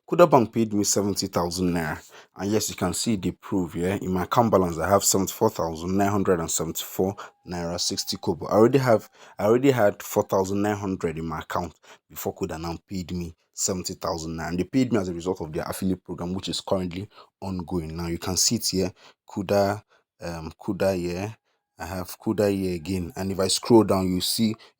Kuda Bank paid me 70,000 naira. And yes, you can see the proof here. In my account balance, I have 74,974 naira 60 kobo. I already had 4,900 in my account before Kuda now paid me 70,000 naira. And they paid me as a result of their affiliate program, which is currently ongoing. Now you can see it here. Kuda here. I have Kuda here again. And if I scroll down, you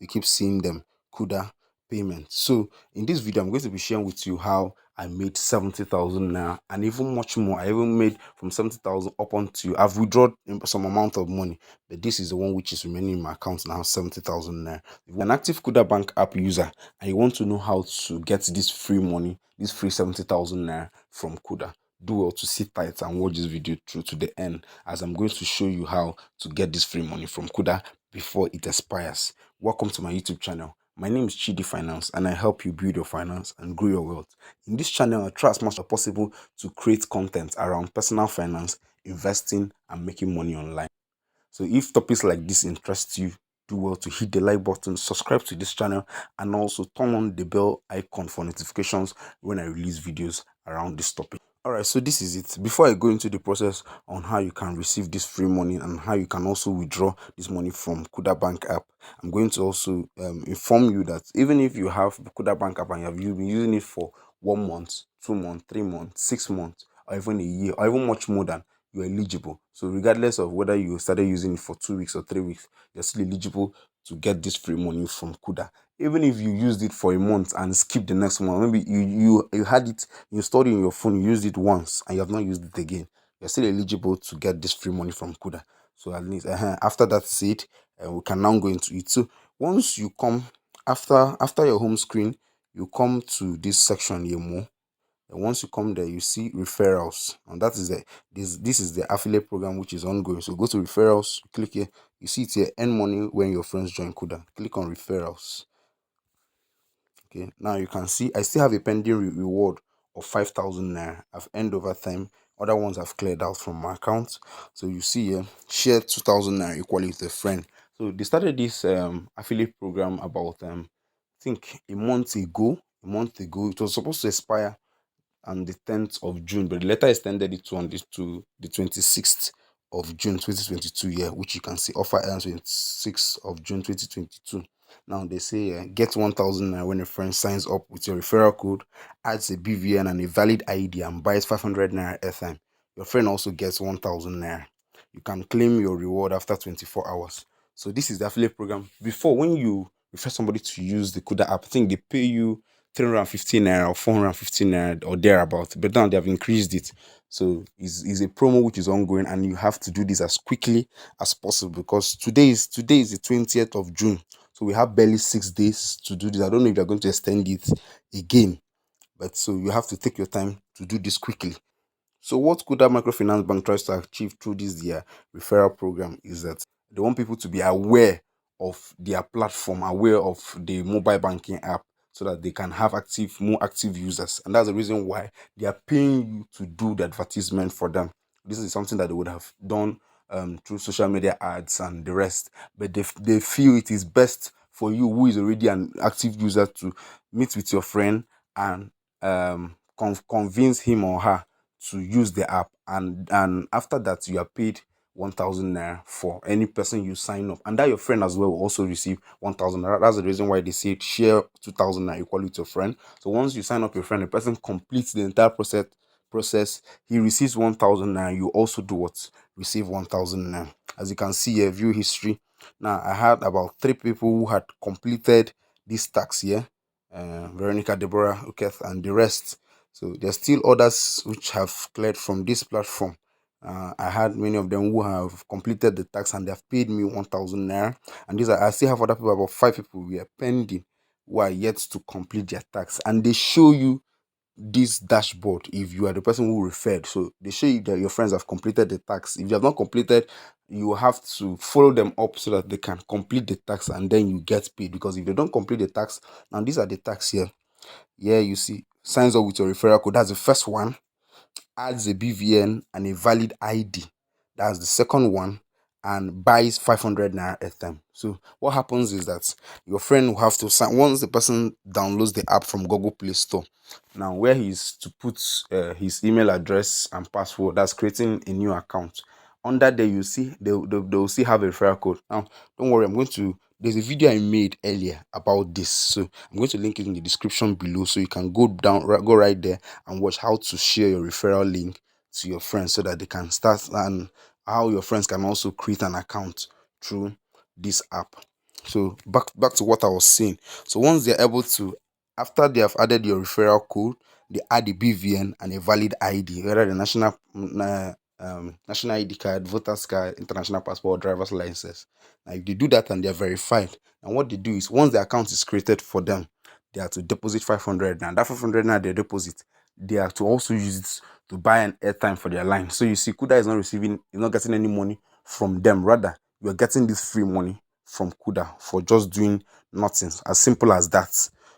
keep seeing them. Kuda payment. So in this video, I'm going to be sharing with you how I made 70,000 naira and even much more. I even made from 70,000 up onto I've withdrawn some amount of money, but this is the one which is remaining in my account now, 70,000 naira. If you're an active Kuda Bank app user and you want to know how to get this free money, this free 70,000 naira from Kuda, do well to sit tight and watch this video through to the end, as I'm going to show you how to get this free money from Kuda before it expires. Welcome to my YouTube channel. My name is Chidi Finance and I help you build your finance and grow your wealth. In this channel, I try as much as possible to create content around personal finance, investing, and making money online. So if topics like this interest you, do well to hit the like button, subscribe to this channel, and also turn on the bell icon for notifications when I release videos around this topic. Alright, so this is it. Before I go into the process on how you can receive this free money and how you can also withdraw this money from Kuda Bank app, I'm going to also inform you that even if you have the Kuda Bank app and you've been using it for 1 month, 2 months, 3 months, 6 months, or even a year, or even much more than, you're eligible. So regardless of whether you started using it for 2 weeks or 3 weeks, you're still eligible to get this free money from Kuda. Even if you used it for a month and skip the next month, maybe you had it, you stored it in your phone, you used it once and you have not used it again, you're still eligible to get this free money from Kuda. So at least after that said, we can now go into it. So once you come after your home screen, you come to this section here more. And once you come there, you see referrals, and that is this is the affiliate program which is ongoing. So go to referrals, click here, you see it here, earn money when your friends join Kuda. Click on referrals. Okay, now you can see I still have a pending reward of 5,000 naira. I've earned over time. Other ones have cleared out from my account. So you see here, share 2,000 naira equally with a friend. So they started this affiliate program about I think a month ago. It was supposed to expire on the 10th of June, but the letter extended it to the 26th of June 2022 year, which you can see offer ends 26th of June 2022. Now they say get 1,000 naira when a friend signs up with your referral code, adds a BVN and a valid ID, and buys 500 naira airtime. Your friend also gets 1,000 naira. You can claim your reward after 24 hours. So this is the affiliate program. Before, when you refer somebody to use the Kuda app, I think they pay you 315 naira or 415 naira or thereabout, but now they have increased it. So it's a promo which is ongoing, and you have to do this as quickly as possible because today is the 20th of June. So we have barely 6 days to do this. I don't know if you're going to extend it again, but so you have to take your time to do this quickly. So what Kuda Microfinance Bank tries to achieve through this their referral program is that they want people to be aware of their platform, aware of the mobile banking app, so that they can have more active users. And that's the reason why they are paying you to do the advertisement for them. This is something that they would have done through social media ads and the rest, but they feel it is best for you, who is already an active user, to meet with your friend and convince him or her to use the app, and after that you are paid 1,000 naira for any person you sign up, and that your friend as well will also receive 1,000 naira. That's the reason why they say share 2,000 naira equally with your friend. So once you sign up your friend, the person completes the entire process, he receives 1,000 naira. You also do what? Receive 1,000 naira. As you can see here, view history. Now I had about 3 people who had completed this tax here, Veronica, Deborah, Uketh, and the rest. So there's still others which have cleared from this platform. I had many of them who have completed the tax and they have paid me 1,000 naira. And these are, I still have other people, about 5 people we are pending, who are yet to complete their tax. And they show you this dashboard if you are the person who referred. So they show you that your friends have completed the tax. If you have not completed, you have to follow them up so that they can complete the tax and then you get paid. Because if they don't complete the tax, now these are the tax here. Yeah, you see, signs up with your referral code. That's the first one. Adds a BVN and a valid ID. That's the second one. and buys 500 naira airtime. So what happens is that your friend will have to sign once the person downloads the app from Google Play Store. Now, where he's to put his email address and password, that's creating a new account. Under there, you see they'll still have a referral code. Now, don't worry, there's a video I made earlier about this, so I'm going to link it in the description below, so you can go right there and watch how to share your referral link to your friends so that they can start, and how your friends can also create an account through this app. So back to what I was saying. So once they're able to, after they have added your referral code, they add a BVN and a valid ID, whether the national ID card, voter's card, international passport, driver's license. Now, if they do that and they're verified, and what they do is, once the account is created for them, they are to deposit 500, and that 500 now they deposit, they are to also use it to buy an airtime for their line. So you see, Kuda is not getting any money from them. Rather, you are getting this free money from Kuda for just doing nothing. As simple as that.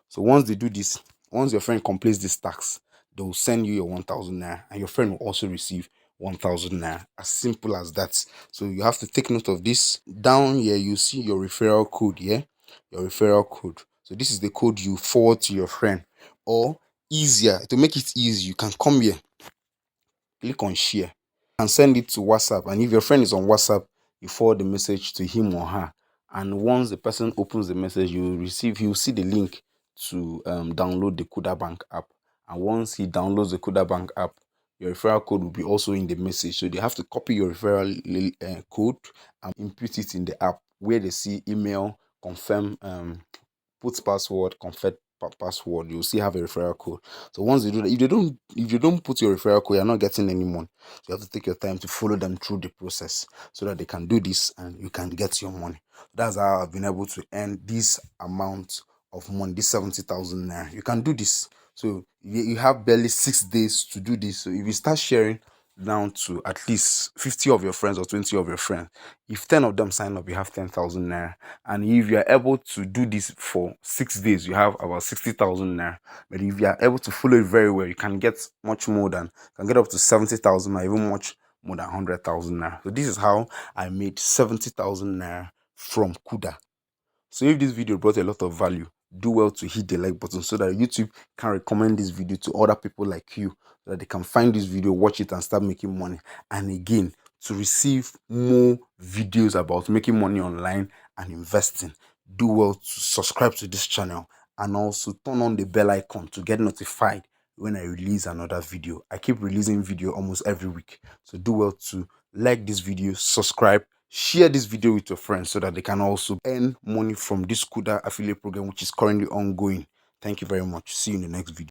So once they do this, once your friend completes this tax, they will send you your 1,000 naira, and your friend will also receive 1,000 naira. As simple as that. So you have to take note of this. Down here, you see your referral code. Yeah, your referral code. So this is the code you forward to your friend. Or easier, to make it easy, you can come here, click on share, and send it to WhatsApp. And if your friend is on WhatsApp, you forward the message to him or her. And once the person opens the message, he'll see the link to download the Kuda Bank app. And once he downloads the Kuda Bank app, your referral code will be also in the message. So they have to copy your referral code and input it in the app, where they see email, confirm, put password, confirm password, you'll see have a referral code. So once you do that, if you don't put your referral code, you're not getting any money. So you have to take your time to follow them through the process so that they can do this and you can get your money. That's how I've been able to earn this amount of money, this 70,000 naira. You can do this. So you have barely 6 days to do this. So if you start sharing down to at least 50 of your friends or 20 of your friends, if 10 of them sign up, you have 10,000 naira. And if you are able to do this for 6 days, you have about 60,000 naira. But if you are able to follow it very well, you can get much more than, can get up to 70,000 naira, even much more than 100,000 naira. So this is how I made 70,000 naira from Kuda. So if this video brought a lot of value, do well to hit the like button so that YouTube can recommend this video to other people like you, so that they can find this video, watch it, and start making money. And again, to receive more videos about making money online and investing, do well to subscribe to this channel and also turn on the bell icon to get notified when I release another video. I keep releasing video almost every week. So do well to like this video, subscribe, share this video with your friends so that they can also earn money from this Kuda affiliate program, which is currently ongoing. Thank you very much. See you in the next video.